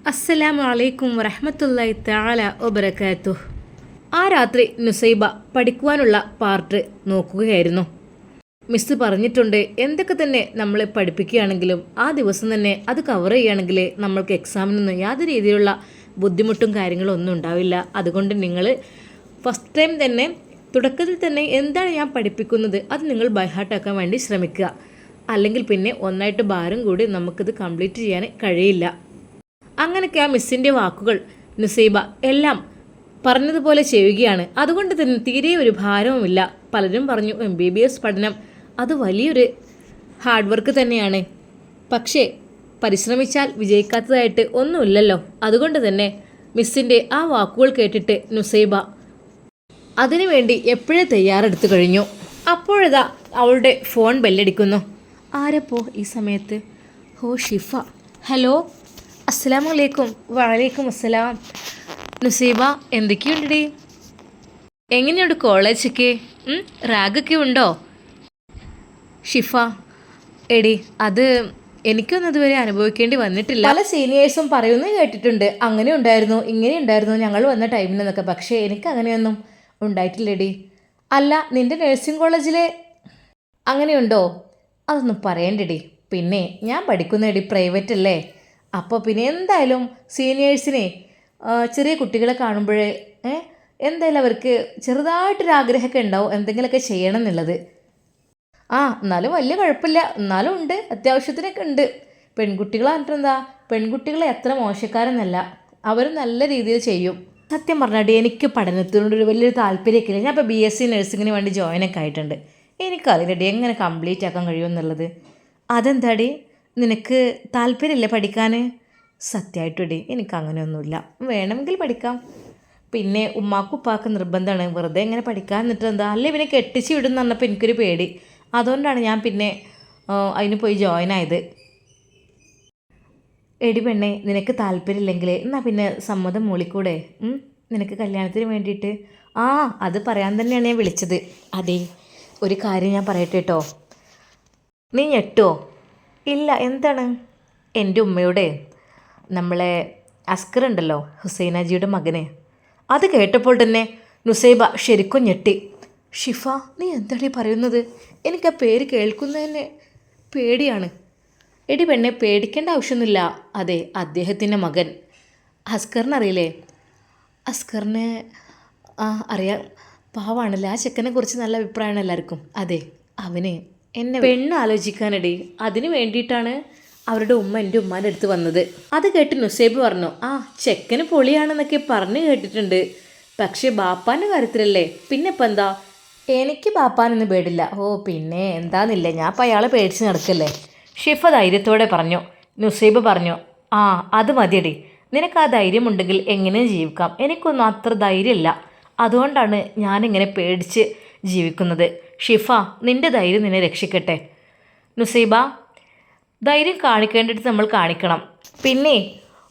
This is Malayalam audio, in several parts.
അസ്സലാമു അലൈക്കും വറഹ്മത്തുള്ളാഹി തആല വബറകാതുഹു. ആ രാത്രി നുസൈബ പഠിക്കുവാനുള്ള പാർട്ട് നോക്കുകയായിരുന്നു. മിസ് പറഞ്ഞിട്ടുണ്ട്, എന്തൊക്കെ തന്നെ നമ്മൾ പഠിപ്പിക്കുകയാണെങ്കിലും ആ ദിവസം തന്നെ അത് കവർ ചെയ്യുകയാണെങ്കിൽ നമ്മൾക്ക് എക്സാമിനൊന്നും യാതൊരു രീതിയിലുള്ള ബുദ്ധിമുട്ടും കാര്യങ്ങളും ഒന്നും ഉണ്ടാവില്ല. അതുകൊണ്ട് നിങ്ങൾ ഫസ്റ്റ് ടൈം തന്നെ തുടക്കത്തിൽ തന്നെ എന്താണ് ഞാൻ പഠിപ്പിക്കുന്നത് അത് നിങ്ങൾ ബൈഹാർട്ടാക്കാൻ വേണ്ടി ശ്രമിക്കുക. അല്ലെങ്കിൽ പിന്നെ ഒന്നായിട്ട് ഭാരം കൂടി നമുക്കിത് കംപ്ലീറ്റ് ചെയ്യാൻ കഴിയില്ല. അങ്ങനെയൊക്കെ ആ മിസ്സിൻ്റെ വാക്കുകൾ നുസൈബ എല്ലാം പറഞ്ഞതുപോലെ ചെയ്യുകയാണ്. അതുകൊണ്ട് തന്നെ തീരെ ഒരു ഭാരവുമില്ല. പലരും പറഞ്ഞു MBBS പഠനം അത് വലിയൊരു ഹാർഡ് വർക്ക് തന്നെയാണ്, പക്ഷേ പരിശ്രമിച്ചാൽ വിജയിക്കാത്തതായിട്ട് ഒന്നുമില്ലല്ലോ. അതുകൊണ്ട് തന്നെ മിസ്സിൻ്റെ ആ വാക്കുകൾ കേട്ടിട്ട് നുസൈബ അതിനുവേണ്ടി എപ്പോഴേ തയ്യാറെടുത്തു കഴിഞ്ഞു. അപ്പോഴതാ അവളുടെ ഫോൺ ബെല്ലടിക്കുന്നു. ആരപ്പോ ഈ സമയത്ത്? ഹോ, ഷിഫ. ഹലോ, അസ്സലാമു അലൈക്കും. വലൈക്കും അസ്സലാം. നുസൈബ, എന്തൊക്കെയുണ്ടടി? എങ്ങനെയുണ്ട് കോളേജൊക്കെ? റാഗൊക്കെ ഉണ്ടോ? ഷിഫ, എടി അത് എനിക്കൊന്നും ഇതുവരെ അനുഭവിക്കേണ്ടി വന്നിട്ടില്ല. പല സീനിയേഴ്സും പറയുന്നത് കേട്ടിട്ടുണ്ട്, അങ്ങനെ ഉണ്ടായിരുന്നു ഇങ്ങനെ ഉണ്ടായിരുന്നു ഞങ്ങൾ വന്ന ടൈമിനെന്നൊക്കെ. പക്ഷേ എനിക്ക് അങ്ങനെയൊന്നും ഉണ്ടായിട്ടില്ലടി. അല്ല, നിൻ്റെ നഴ്സിംഗ് കോളേജിലെ അങ്ങനെയുണ്ടോ? അതൊന്നും പറയണ്ടടി. പിന്നെ ഞാൻ പഠിക്കുന്നടി പ്രൈവറ്റ് അല്ലേ, അപ്പോൾ പിന്നെ എന്തായാലും സീനിയേഴ്സിനെ ചെറിയ കുട്ടികളെ കാണുമ്പോഴേ എന്തായാലും അവർക്ക് ചെറുതായിട്ടൊരാഗ്രഹമൊക്കെ ഉണ്ടാവും എന്തെങ്കിലുമൊക്കെ ചെയ്യണം എന്നുള്ളത്. എന്നാലും വലിയ കുഴപ്പമില്ല, എന്നാലും ഉണ്ട്, അത്യാവശ്യത്തിനൊക്കെ ഉണ്ട്. പെൺകുട്ടികളായിട്ട് എന്താ, പെൺകുട്ടികളെ എത്ര മോശക്കാരെന്നല്ല, അവർ നല്ല രീതിയിൽ ചെയ്യും. സത്യം പറഞ്ഞാൽ എനിക്ക് പഠനത്തിനോടൊരു വലിയൊരു താല്പര്യമൊക്കെ ഇല്ല. ഞാൻ ഇപ്പോൾ BSc നഴ്സിങ്ങിന് വേണ്ടി ജോയിനൊക്കെ ആയിട്ടുണ്ട്. എനിക്കറിയില്ലടി എങ്ങനെ കംപ്ലീറ്റ് ആക്കാൻ കഴിയുമെന്നുള്ളത്. അതെന്താടി, നിനക്ക് താല്പര്യമില്ല പഠിക്കാൻ? സത്യമായിട്ടടി എനിക്ക് അങ്ങനെയൊന്നുമില്ല, വേണമെങ്കിൽ പഠിക്കാം. പിന്നെ ഉമ്മാക്കും ഉപ്പാക്കും നിർബന്ധമാണ്, വെറുതെ എങ്ങനെ പഠിക്കാൻ എന്നിട്ട് എന്താ, അല്ലേ ഇവനെ കെട്ടിച്ച് വിടുന്ന പറഞ്ഞപ്പോൾ എനിക്കൊരു പേടി. അതുകൊണ്ടാണ് ഞാൻ പിന്നെ അതിന് പോയി ജോയിൻ ആയത്. എടി പെണ്ണെ, നിനക്ക് താല്പര്യമില്ലെങ്കിൽ എന്നാൽ പിന്നെ സമ്മതം മൂളിക്കൂടെ? നിനക്ക് കല്യാണത്തിന് വേണ്ടിയിട്ട്? അത് പറയാൻ തന്നെയാണ് ഞാൻ വിളിച്ചത്. അതെ, ഒരു കാര്യം ഞാൻ പറയട്ടെ കേട്ടോ. നീ ഞെട്ടോ? ഇല്ല, എന്താണ്? എൻ്റെ ഉമ്മയുടെ നമ്മളെ അസ്കർ ഉണ്ടല്ലോ, ഹുസൈനാജിയുടെ മകനെ, അത് കേട്ടപ്പോൾ തന്നെ നുസൈബ ശരിക്കും ഞെട്ടി. ഷിഫ, നീ എന്താണ് പറയുന്നത്? എനിക്ക് ആ പേര് കേൾക്കുന്നതന്നെ പേടിയാണ്. എടി പെണ്ണെ, പേടിക്കേണ്ട ആവശ്യമൊന്നുമില്ല. അതെ, അദ്ദേഹത്തിൻ്റെ മകൻ അസ്കറിനറിയില്ലേ? അസ്കറിനെ അറിയാം, പാവാണല്ലേ. ആ ചെക്കനെ കുറിച്ച് നല്ല അഭിപ്രായമാണ് എല്ലാവർക്കും. അതെ, അവന് എന്നെ പെണ്ണ് ആലോചിക്കാനടി, അതിന് വേണ്ടിയിട്ടാണ് അവരുടെ ഉമ്മ എൻ്റെ ഉമ്മാൻ്റെ അടുത്ത് വന്നത്. അത് കേട്ട് നുസൈബ് പറഞ്ഞു, ചെക്കന് പൊളിയാണെന്നൊക്കെ പറഞ്ഞു കേട്ടിട്ടുണ്ട്, പക്ഷേ ബാപ്പാൻ്റെ കാര്യത്തിലല്ലേ, പിന്നെ ഇപ്പം എന്താ? എനിക്ക് ബാപ്പാനൊന്നും പേടില്ല. പിന്നെ എന്താന്നില്ലേ, ഞാൻ അപ്പം അയാളെ പേടിച്ച് നടക്കല്ലേ. ഷിഫ ധൈര്യത്തോടെ പറഞ്ഞു. നുസൈബ് പറഞ്ഞു, അത് മതിയടി, നിനക്ക് ആ ധൈര്യമുണ്ടെങ്കിൽ എങ്ങനെയും ജീവിക്കാം. എനിക്കൊന്നും അത്ര ധൈര്യമില്ല, അതുകൊണ്ടാണ് ഞാനിങ്ങനെ പേടിച്ച് ജീവിക്കുന്നത്. ഷിഫ, നിൻ്റെ ധൈര്യം നിന്നെ രക്ഷിക്കട്ടെ. നുസൈബ, ധൈര്യം കാണിക്കേണ്ടിട്ട് നമ്മൾ കാണിക്കണം. പിന്നെ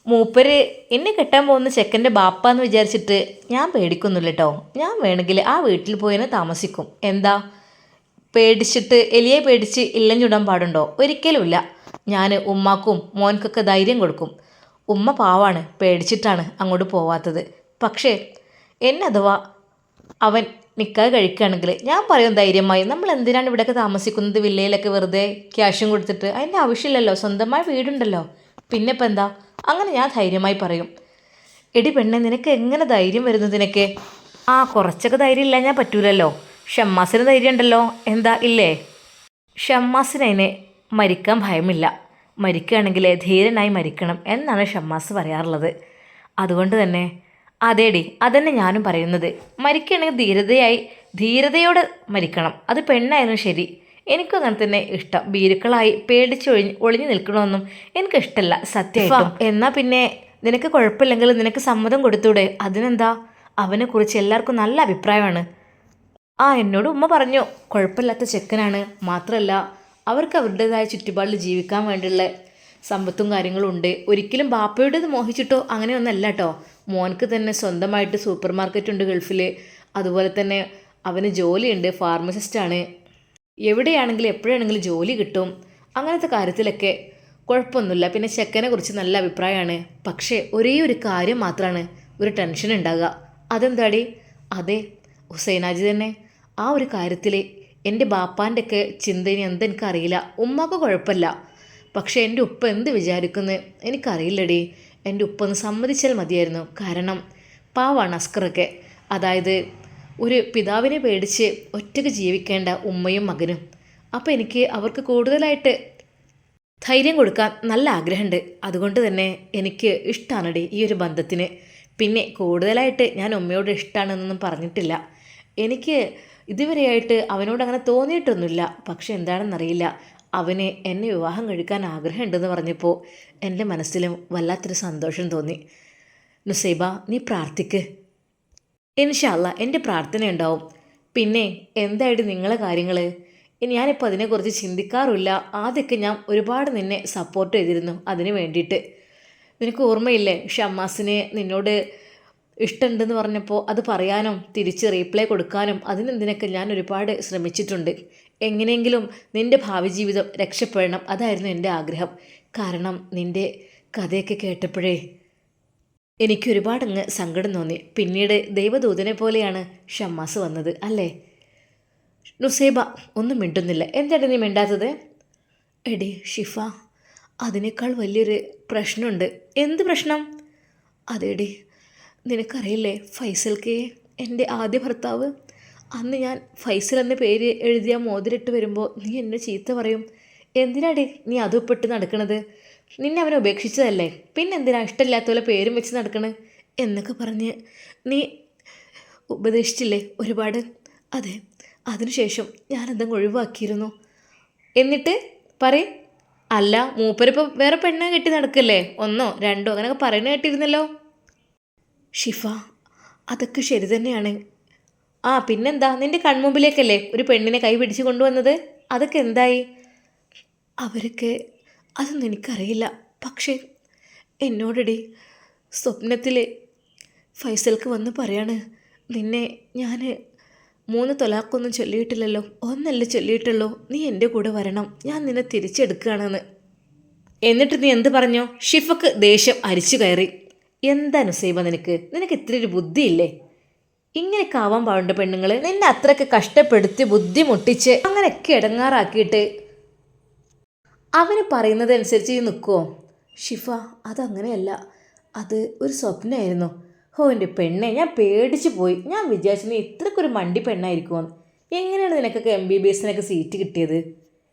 മൂപ്പര് എന്നെ കെട്ടാൻ പോകുന്ന ചെക്കൻ്റെ ബാപ്പാന്ന് വിചാരിച്ചിട്ട് ഞാൻ പേടിക്കൊന്നുമില്ല കേട്ടോ. ഞാൻ വേണമെങ്കിൽ ആ വീട്ടിൽ പോയി താമസിക്കും. എന്താ പേടിച്ചിട്ട്, എലിയെ പേടിച്ച് ഇല്ലം ചുടാൻ പാടുണ്ടോ? ഒരിക്കലുമില്ല. ഞാൻ ഉമ്മാക്കും മോൻക്കൊക്കെ ധൈര്യം കൊടുക്കും. ഉമ്മ പാവാണ്, പേടിച്ചിട്ടാണ് അങ്ങോട്ട് പോവാത്തത്. പക്ഷേ അഥവാ അവൻ നിക്കാഹ് കഴിക്കുകയാണെങ്കിൽ ഞാൻ പറയും ധൈര്യമായി, നമ്മൾ എന്തിനാണ് ഇവിടെയൊക്കെ താമസിക്കുന്നത്, വില്ലയിലൊക്കെ വെറുതെ ക്യാഷും കൊടുത്തിട്ട്? അതിൻ്റെ ആവശ്യമില്ലല്ലോ, സ്വന്തമായ വീടുണ്ടല്ലോ. പിന്നെ ഇപ്പം എന്താ? അങ്ങനെ ഞാൻ ധൈര്യമായി പറയും. എടി പെണ്ണെ, നിനക്ക് എങ്ങനെ ധൈര്യം വരുന്നത്? നിനക്ക് കുറച്ചൊക്കെ ധൈര്യം ഇല്ല ഞാൻ പറ്റൂലല്ലോ. ഷമ്മാസിന് ധൈര്യം ഉണ്ടല്ലോ, എന്താ ഇല്ലേ? ഷമ്മാസിന് അതിനെ മരിക്കാൻ ഭയമില്ല. മരിക്കുകയാണെങ്കിൽ ധീരനായി മരിക്കണം എന്നാണ് ഷമ്മാസ് പറയാറുള്ളത്. അതുകൊണ്ട് തന്നെ അതേടി, അതന്നെ ഞാനും പറയുന്നത്. മരിക്കുകയാണെങ്കിൽ ധീരതയോടെ മരിക്കണം. അത് പെണ്ണായിരുന്നു ശരി. എനിക്കും അങ്ങനെ തന്നെ ഇഷ്ടം. ഭീരുക്കളായി പേടിച്ച് ഒളിഞ്ഞു നിൽക്കണമെന്നും എനിക്കിഷ്ടമല്ല സത്യമായിട്ടും. എന്നാൽ പിന്നെ നിനക്ക് കുഴപ്പമില്ലെങ്കിൽ നിനക്ക് സമ്മതം കൊടുത്തൂടെ? അതിനെന്താ, അവനെക്കുറിച്ച് എല്ലാവർക്കും നല്ല അഭിപ്രായമാണ്. എന്നോട് ഉമ്മ പറഞ്ഞു, കുഴപ്പമില്ലാത്ത ചെക്കനാണ്, മാത്രമല്ല അവർക്ക് അവരുടേതായ ചുറ്റുപാടിൽ ജീവിക്കാൻ വേണ്ടിയുള്ള സമ്പത്തും കാര്യങ്ങളും ഉണ്ട്. ഒരിക്കലും ബാപ്പയുടേത് മോഹിച്ചിട്ടോ അങ്ങനെയൊന്നല്ല കേട്ടോ. മോനക്ക് തന്നെ സ്വന്തമായിട്ട് സൂപ്പർ മാർക്കറ്റ് ഉണ്ട് ഗൾഫിൽ. അതുപോലെ തന്നെ അവന് ജോലിയുണ്ട്, ഫാർമസിസ്റ്റാണ്. എവിടെയാണെങ്കിലും എപ്പോഴാണെങ്കിലും ജോലി കിട്ടും. അങ്ങനത്തെ കാര്യത്തിലൊക്കെ കുഴപ്പമൊന്നുമില്ല. പിന്നെ ചെക്കനെ കുറിച്ച് നല്ല അഭിപ്രായമാണ്. പക്ഷേ ഒരേ ഒരു കാര്യം മാത്രമാണ് ഒരു ടെൻഷൻ ഉണ്ടാകുക. അതെന്താടി? അതെ, ഹുസൈനാജി തന്നെ. ആ ഒരു കാര്യത്തിൽ എൻ്റെ ബാപ്പാൻ്റെ ഒക്കെ ചിന്തയിന് എന്തെനിക്കറിയില്ല. ഉമ്മാക്ക് കുഴപ്പമില്ല, പക്ഷേ എൻ്റെ ഉപ്പ എന്ത് വിചാരിക്കുന്നു എനിക്കറിയില്ലടി. എൻ്റെ ഉപ്പ ഒന്ന് സമ്മതിച്ചാൽ മതിയായിരുന്നു. കാരണം പാവാണ് അസ്കറൊക്കെ. അതായത് ഒരു പിതാവിനെ പേടിച്ച് ഒറ്റയ്ക്ക് ജീവിക്കേണ്ട ഉമ്മയും മകനും. അപ്പോൾ എനിക്ക് അവർക്ക് കൂടുതലായിട്ട് ധൈര്യം കൊടുക്കാൻ നല്ല ആഗ്രഹമുണ്ട്. അതുകൊണ്ട് തന്നെ എനിക്ക് ഇഷ്ടമാണടി ഈ ഒരു ബന്ധത്തിന്. പിന്നെ കൂടുതലായിട്ട് ഞാൻ ഉമ്മയോട് ഇഷ്ടമാണെന്നൊന്നും പറഞ്ഞിട്ടില്ല. എനിക്ക് ഇതുവരെയായിട്ട് അവനോട് അങ്ങനെ തോന്നിയിട്ടൊന്നുമില്ല. പക്ഷെ എന്താണെന്നറിയില്ല, അവന് എന്നെ വിവാഹം കഴിക്കാൻ ആഗ്രഹമുണ്ടെന്ന് പറഞ്ഞപ്പോൾ എൻ്റെ മനസ്സിലും വല്ലാത്തൊരു സന്തോഷം തോന്നി. നുസൈബ, നീ പ്രാർത്ഥിക്ക്. ഇൻഷാ അല്ലാ എൻ്റെ പ്രാർത്ഥന ഉണ്ടാവും. പിന്നെ എന്തായിട്ട് നിങ്ങളെ കാര്യങ്ങൾ? ഞാനിപ്പോൾ അതിനെക്കുറിച്ച് ചിന്തിക്കാറില്ല. ആദ്യമൊക്കെ ഞാൻ ഒരുപാട് നിന്നെ സപ്പോർട്ട് ചെയ്തിരുന്നു അതിന് വേണ്ടിയിട്ട്. നിനക്ക് ഓർമ്മയില്ലേ, ഷമ്മാസിന് നിന്നോട് ഇഷ്ടമുണ്ടെന്ന് പറഞ്ഞപ്പോൾ അത് പറയാനും തിരിച്ച് റീപ്ലൈ കൊടുക്കാനും അതിനെന്തിനൊക്കെ ഞാൻ ഒരുപാട് ശ്രമിച്ചിട്ടുണ്ട്. എങ്ങനെയെങ്കിലും നിൻ്റെ ഭാവി ജീവിതം രക്ഷപ്പെടണം, അതായിരുന്നു എൻ്റെ ആഗ്രഹം. കാരണം നിൻ്റെ കഥയൊക്കെ കേട്ടപ്പോഴേ എനിക്കൊരുപാടങ്ങ് സങ്കടം തോന്നി. പിന്നീട് ദൈവദൂതനെ പോലെയാണ് ഷമ്മാസ് വന്നത് അല്ലേ? നുസൈബ ഒന്നും മിണ്ടുന്നില്ല. എന്താണ് നീ മിണ്ടാത്തത്? എടി ഷിഫ, അതിനേക്കാൾ വലിയൊരു പ്രശ്നമുണ്ട്. എന്ത് പ്രശ്നം? അതേടി, നിനക്കറിയില്ലേ ഫൈസൽക്ക്, എൻ്റെ ആദ്യ ഭർത്താവ്. അന്ന് ഞാൻ ഫൈസൽ എന്ന പേര് എഴുതിയ മോതിരിട്ട് വരുമ്പോൾ നീ എന്നെ ചീത്ത പറയും. എന്തിനാടി നീ അതുപ്പെട്ട് നടക്കണത്? നിന്നെ അവനെ ഉപേക്ഷിച്ചതല്ലേ, പിന്നെന്തിനാ ഇഷ്ടമില്ലാത്ത പോലെ പേരും വെച്ച് നടക്കണത് എന്നൊക്കെ പറഞ്ഞ് നീ ഉപദേശിച്ചില്ലേ ഒരുപാട്. അതെ, അതിനുശേഷം ഞാനെന്തെങ്കിലും ഒഴിവാക്കിയിരുന്നു. എന്നിട്ട് പറയും. അല്ല, മൂപ്പരിപ്പോൾ വേറെ പെണ്ണെ കെട്ടി നടക്കല്ലേ, ഒന്നോ രണ്ടോ അങ്ങനെയൊക്കെ പറയുന്നത് കേട്ടിരുന്നല്ലോ. ഷിഫ, അതൊക്കെ ശരി തന്നെയാണ്. ആ പിന്നെന്താ, നിൻ്റെ കൺമുമ്പിലേക്കല്ലേ ഒരു പെണ്ണിനെ കൈ പിടിച്ച് കൊണ്ടുവന്നത്? അതൊക്കെ എന്തായി? അവരൊക്കെ അതൊന്നും എനിക്കറിയില്ല. പക്ഷേ എന്നോടടി സ്വപ്നത്തിൽ ഫൈസൽക്ക് വന്ന് പറയാണ്, നിന്നെ ഞാൻ 3 തൊലാക്കൊന്നും ചൊല്ലിയിട്ടില്ലല്ലോ, ഒന്നല്ലേ ചൊല്ലിയിട്ടുള്ളൂ, നീ എൻ്റെ കൂടെ വരണം, ഞാൻ നിന്നെ തിരിച്ചെടുക്കുകയാണെന്ന്. എന്നിട്ട് നീ എന്ത് പറഞ്ഞോ? ഷിഫക്ക് ദേഷ്യം അരിച്ചു കയറി. എന്താ നുസൈബ നിനക്ക് ഇത്ര ഒരു ബുദ്ധിയില്ലേ? ഇങ്ങനെയൊക്കെ ആവാൻ പാടുണ്ട് പെണ്ണുങ്ങൾ. നിന്നെ അത്രയ്ക്ക് കഷ്ടപ്പെടുത്തി ബുദ്ധിമുട്ടിച്ച് അങ്ങനെയൊക്കെ ഇടങ്ങാറാക്കിയിട്ട് അവന് പറയുന്നതനുസരിച്ച് നീ നിൽക്കുമോ? ഷിഫ, അതങ്ങനെയല്ല, അത് ഒരു സ്വപ്നമായിരുന്നു. ഹോ എൻ്റെ പെണ്ണെ, ഞാൻ പേടിച്ചു പോയി. ഞാൻ വിചാരിച്ചു നീ ഇത്രയ്ക്കൊരു മണ്ടി പെണ്ണായിരിക്കുമെന്ന്. എങ്ങനെയാണ് നിനക്കൊക്കെ MBBS സീറ്റ് കിട്ടിയത്?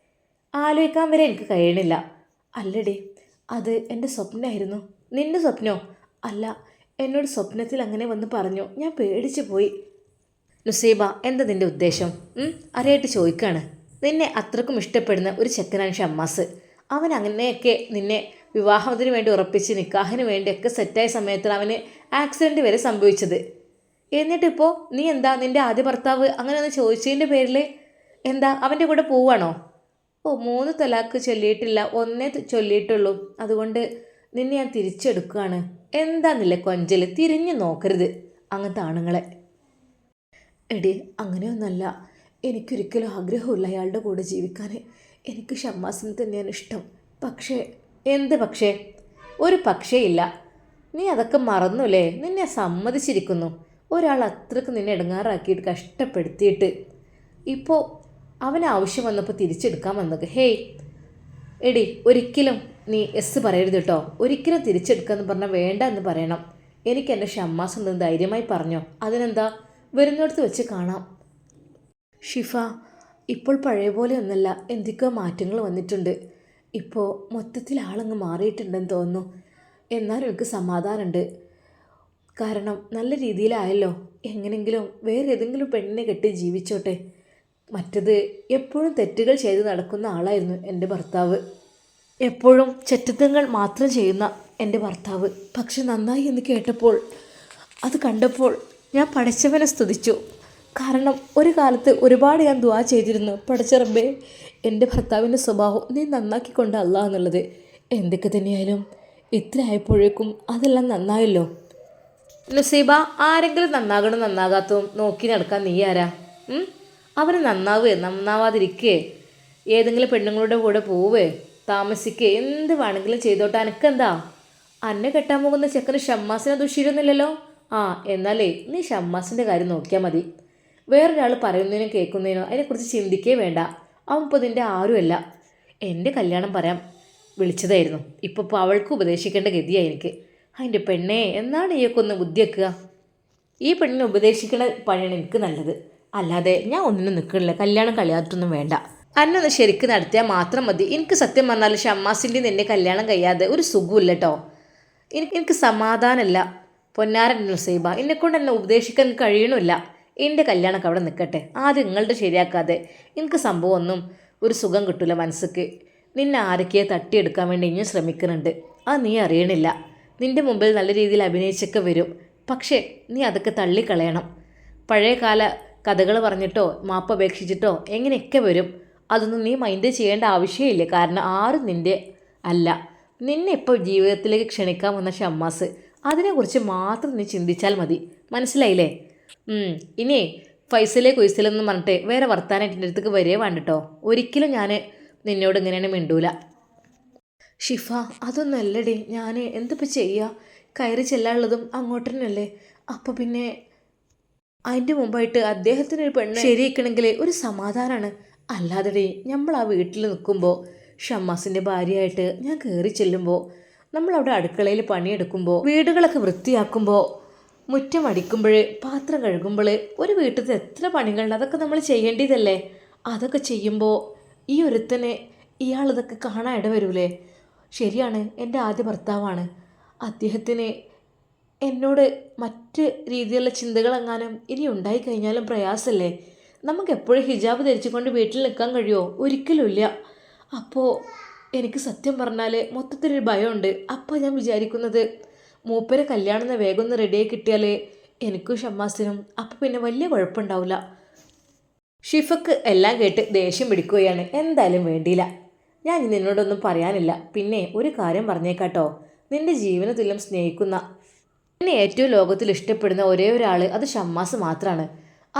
ആലോചിക്കാൻ വരെ എനിക്ക് കഴിയണില്ല. അല്ലടി, അത് എൻ്റെ സ്വപ്നമായിരുന്നു. നിൻ്റെ സ്വപ്നമോ? അല്ല, എന്നോട് സ്വപ്നത്തിൽ അങ്ങനെ വന്ന് പറഞ്ഞു. ഞാൻ പേടിച്ചു പോയി. നുസൈബ, എന്താ നിൻ്റെ ഉദ്ദേശം? അറിയായിട്ട് ചോദിക്കുകയാണ്. നിന്നെ അത്രക്കും ഇഷ്ടപ്പെടുന്ന ഒരു ചെക്കനാണ് ഷമ്മാസ്. അവൻ അങ്ങനെയൊക്കെ നിന്നെ വിവാഹത്തിന് വേണ്ടി ഉറപ്പിച്ച് നിക്കാഹിന് വേണ്ടിയൊക്കെ സെറ്റായ സമയത്താണ് അവന് ആക്സിഡൻറ്റ് വരെ സംഭവിച്ചത്. എന്നിട്ടിപ്പോൾ നീ എന്താ നിൻ്റെ ആദ്യ ഭർത്താവ് അങ്ങനെ ഒന്ന് ചോദിച്ചതിൻ്റെ പേരിൽ എന്താ അവൻ്റെ കൂടെ പോവാണോ? ഓ, 3 തലാക്ക് ചൊല്ലിയിട്ടില്ല, 1 ചൊല്ലിയിട്ടുള്ളൂ. അതുകൊണ്ട് നിന്നെ ഞാൻ തിരിച്ചെടുക്കുകയാണ്. എന്താന്നില്ലേ കൊഞ്ചൽ, തിരിഞ്ഞു നോക്കരുത് അങ്ങനത്തെ ആണുങ്ങളെ. എടി, അങ്ങനെയൊന്നല്ല. എനിക്കൊരിക്കലും ആഗ്രഹമില്ല അയാളുടെ കൂടെ ജീവിക്കാൻ. എനിക്ക് ഷമ്മാസിന് തന്നെയാണ് ഇഷ്ടം. പക്ഷേ എന്ത് പക്ഷേ? ഒരു പക്ഷേ ഇല്ല. നീ അതൊക്കെ മറന്നുല്ലേ? നിന്നെ സമ്മതിച്ചിരിക്കുന്നു. ഒരാൾ അത്രക്ക് നിന്നെ ഇടങ്ങാറാക്കിയിട്ട് കഷ്ടപ്പെടുത്തിയിട്ട് ഇപ്പോൾ അവന് ആവശ്യം വന്നപ്പോൾ തിരിച്ചെടുക്കാൻ വന്നത്. ഹേയ് എടി, ഒരിക്കലും നീ പറയരുത് കേട്ടോ. ഒരിക്കലും തിരിച്ചെടുക്കാമെന്ന് പറഞ്ഞാൽ വേണ്ട എന്ന് പറയണം. എനിക്ക് എൻ്റെ ഷമ്മാസ് ഒന്ന് ധൈര്യമായി പറഞ്ഞോ. അതിനെന്താ, വരുന്നിടത്ത് വെച്ച് കാണാം. ഷിഫ, ഇപ്പോൾ പഴയ പോലെ ഒന്നല്ല, എന്തൊക്കെയോ മാറ്റങ്ങൾ വന്നിട്ടുണ്ട്. ഇപ്പോൾ മൊത്തത്തിൽ ആളങ്ങ് മാറിയിട്ടുണ്ടെന്ന് തോന്നുന്നു. എന്നാലും എനിക്ക് സമാധാനമുണ്ട്. കാരണം നല്ല രീതിയിലായല്ലോ. എങ്ങനെങ്കിലും വേറെ ഏതെങ്കിലും പെണ്ണിനെ കെട്ടി ജീവിച്ചോട്ടെ. മറ്റത് എപ്പോഴും തെറ്റുകൾ ചെയ്ത് നടക്കുന്ന ആളായിരുന്നു എൻ്റെ ഭർത്താവ്. എപ്പോഴും ചെറ്റത്തങ്ങൾ മാത്രം ചെയ്യുന്ന എൻ്റെ ഭർത്താവ്. പക്ഷെ നന്നായി എന്ന് കേട്ടപ്പോൾ, അത് കണ്ടപ്പോൾ ഞാൻ പടച്ചവനെ സ്തുതിച്ചു. കാരണം ഒരു കാലത്ത് ഒരുപാട് ഞാൻ ദുആ ചെയ്തിരുന്നു, പടച്ച റബ്ബേ എൻ്റെ ഭർത്താവിൻ്റെ സ്വഭാവം നീ നന്നാക്കിക്കൊണ്ട് അല്ലാ എന്നുള്ളത്. എന്തൊക്കെ തന്നെയായാലും ഇത്ര ആയപ്പോഴേക്കും അതെല്ലാം നന്നായല്ലോ. നുസൈബ, ആരെങ്കിലും നന്നാകണം നന്നാകാത്തതും നോക്കി നടക്കാൻ നീ ആരാ? അവന് നന്നാവാതിരിക്കേ ഏതെങ്കിലും പെണ്ണുങ്ങളുടെ കൂടെ പോവേ? താമസിക്ക്, എന്ത് വേണമെങ്കിലും ചെയ്തോട്ടെ, അനക്കെന്താ? അന്നെ കെട്ടാൻ പോകുന്ന ചെക്കന് ഷമ്മാസിനെ ദുഷിരുന്നില്ലല്ലോ. ആ എന്നാലേ നീ ഷമ്മാസിൻ്റെ കാര്യം നോക്കിയാൽ മതി. വേറൊരാൾ പറയുന്നതിനോ കേൾക്കുന്നതിനോ അതിനെക്കുറിച്ച് ചിന്തിക്കേ വേണ്ട. അവൻ ഇപ്പോൾ ഇതിൻ്റെ ആരുമല്ല. എൻ്റെ കല്യാണം പറയാൻ വിളിച്ചതായിരുന്നു. ഇപ്പോൾ അവൾക്ക് ഉപദേശിക്കേണ്ട ഗതിയായി എനിക്ക്. അതിൻ്റെ പെണ്ണേ, എന്നാണ് ഈയൊക്കെ ഒന്ന് ബുദ്ധി വെക്കുക? ഈ പെണ്ണിനെ ഉപദേശിക്കുന്ന പണിയാണ് എനിക്ക് നല്ലത്. അല്ലാതെ ഞാൻ ഒന്നിനും നിൽക്കണില്ല. കല്യാണം കളിയാത്തൊന്നും വേണ്ട. അന്നൊന്ന് ശരിക്കും നടത്തിയാൽ മാത്രം മതി. എനിക്ക് സത്യം പറഞ്ഞാൽ ഷമ്മാസിൻ്റെ നിന്നെ കല്യാണം കഴിയാതെ ഒരു സുഖമില്ല കേട്ടോ. എനിക്ക് സമാധാനമല്ല. പൊന്നാരൻ നുസൈബ, എന്നെക്കൊണ്ട് എന്നെ ഉപദേശിക്കാൻ കഴിയണമില്ല. എൻ്റെ കല്യാണമൊക്കെ അവിടെ നിൽക്കട്ടെ. ആദ്യം നിങ്ങളുടെ ശരിയാക്കാതെ എനിക്ക് സംഭവമൊന്നും ഒരു സുഖം കിട്ടില്ല മനസ്സിക്ക്. നിന്നെ ആരൊക്കെയെ തട്ടിയെടുക്കാൻ വേണ്ടി ഇനിയും ശ്രമിക്കുന്നുണ്ട്. അത് നീ അറിയണില്ല. നിൻ്റെ മുമ്പിൽ നല്ല രീതിയിൽ അഭിനയിച്ചൊക്കെ വരും. പക്ഷേ നീ അതൊക്കെ തള്ളിക്കളയണം. പഴയ കാല കഥകൾ പറഞ്ഞിട്ടോ മാപ്പ് അപേക്ഷിച്ചിട്ടോ എങ്ങനെയൊക്കെ വരും. അതൊന്നും നീ മൈൻഡ് ചെയ്യേണ്ട ആവശ്യമില്ല. കാരണം ആരും നിൻ്റെ അല്ല. നിന്നെ ഇപ്പോൾ ജീവിതത്തിലേക്ക് ക്ഷണിക്കാൻ വന്ന ഷമ്മാസ്, അതിനെക്കുറിച്ച് മാത്രം നീ ചിന്തിച്ചാൽ മതി. മനസ്സിലായില്ലേ? ഇനി ഫൈസലെ കൊയ്സലെന്ന് പറഞ്ഞിട്ട് വേറെ വർത്താനായിട്ട് എൻ്റെ അടുത്തേക്ക് വരേ വേണ്ടട്ടോ. ഒരിക്കലും ഞാൻ നിന്നോട് ഇങ്ങനെയാണ് മിണ്ടൂല. ഷിഫ, അതൊന്നല്ലടി. ഞാൻ എന്തിപ്പോൾ ചെയ്യുക? കയറി ചെല്ലാനുള്ളതും അങ്ങോട്ട് തന്നെയല്ലേ. അപ്പോൾ പിന്നെ അതിൻ്റെ മുമ്പായിട്ട് അദ്ദേഹത്തിനൊരു പെണ്ണ് ശരിയാക്കണമെങ്കിൽ ഒരു സമാധാനമാണ്. അല്ലാതെ നമ്മൾ ആ വീട്ടിൽ നിൽക്കുമ്പോൾ ഷമ്മാസിൻ്റെ ഭാര്യയായിട്ട് ഞാൻ കയറി ചെല്ലുമ്പോൾ, നമ്മളവിടെ അടുക്കളയിൽ പണിയെടുക്കുമ്പോൾ, വീടുകളൊക്കെ വൃത്തിയാക്കുമ്പോൾ, മുറ്റം അടിക്കുമ്പോൾ, പാത്രം കഴുകുമ്പോൾ, ഒരു വീട്ടിൽ എത്ര പണികളുണ്ട്, അതൊക്കെ നമ്മൾ ചെയ്യേണ്ടതല്ലേ. അതൊക്കെ ചെയ്യുമ്പോൾ ഈ ഒരുത്തനെ ഇയാളിതൊക്കെ കാണാൻ ഇടവരൂലേ? ശരിയാണ്, എൻ്റെ ആദ്യ ഭർത്താവാണ്. അദ്ദേഹത്തിന് എന്നോട് മറ്റ് രീതിയിലുള്ള ചിന്തകളെങ്ങാനും ഇനി ഉണ്ടായിക്കഴിഞ്ഞാലും പ്രയാസമല്ലേ? നമുക്ക് എപ്പോഴും ഹിജാബ് ധരിച്ചുകൊണ്ട് വീട്ടിൽ നിൽക്കാൻ കഴിയുമോ? ഒരിക്കലുമില്ല. അപ്പോൾ എനിക്ക് സത്യം പറഞ്ഞാൽ മൊത്തത്തിലൊരു ഭയമുണ്ട്. അപ്പോൾ ഞാൻ വിചാരിക്കുന്നത് മൂപ്പരെ കല്യാണം വേഗം ഒന്ന് റെഡിയായി കിട്ടിയാൽ എനിക്കും ഷമ്മാസിനും അപ്പോൾ പിന്നെ വലിയ കുഴപ്പമുണ്ടാവില്ല. ഷിഫക്ക് എല്ലാം കേട്ട് ദേഷ്യം പിടിക്കുകയാണ്. എന്തായാലും വേണ്ടിയില്ല, ഞാൻ നിന്നോടൊന്നും പറയാനില്ല. പിന്നെ ഒരു കാര്യം പറഞ്ഞേക്കാട്ടോ, നിൻ്റെ ജീവന തുല്യം സ്നേഹിക്കുന്ന, എന്നെ ഏറ്റവും ലോകത്തിൽ ഇഷ്ടപ്പെടുന്ന ഒരേ ഒരാൾ അത് ഷമ്മാസ് മാത്രമാണ്.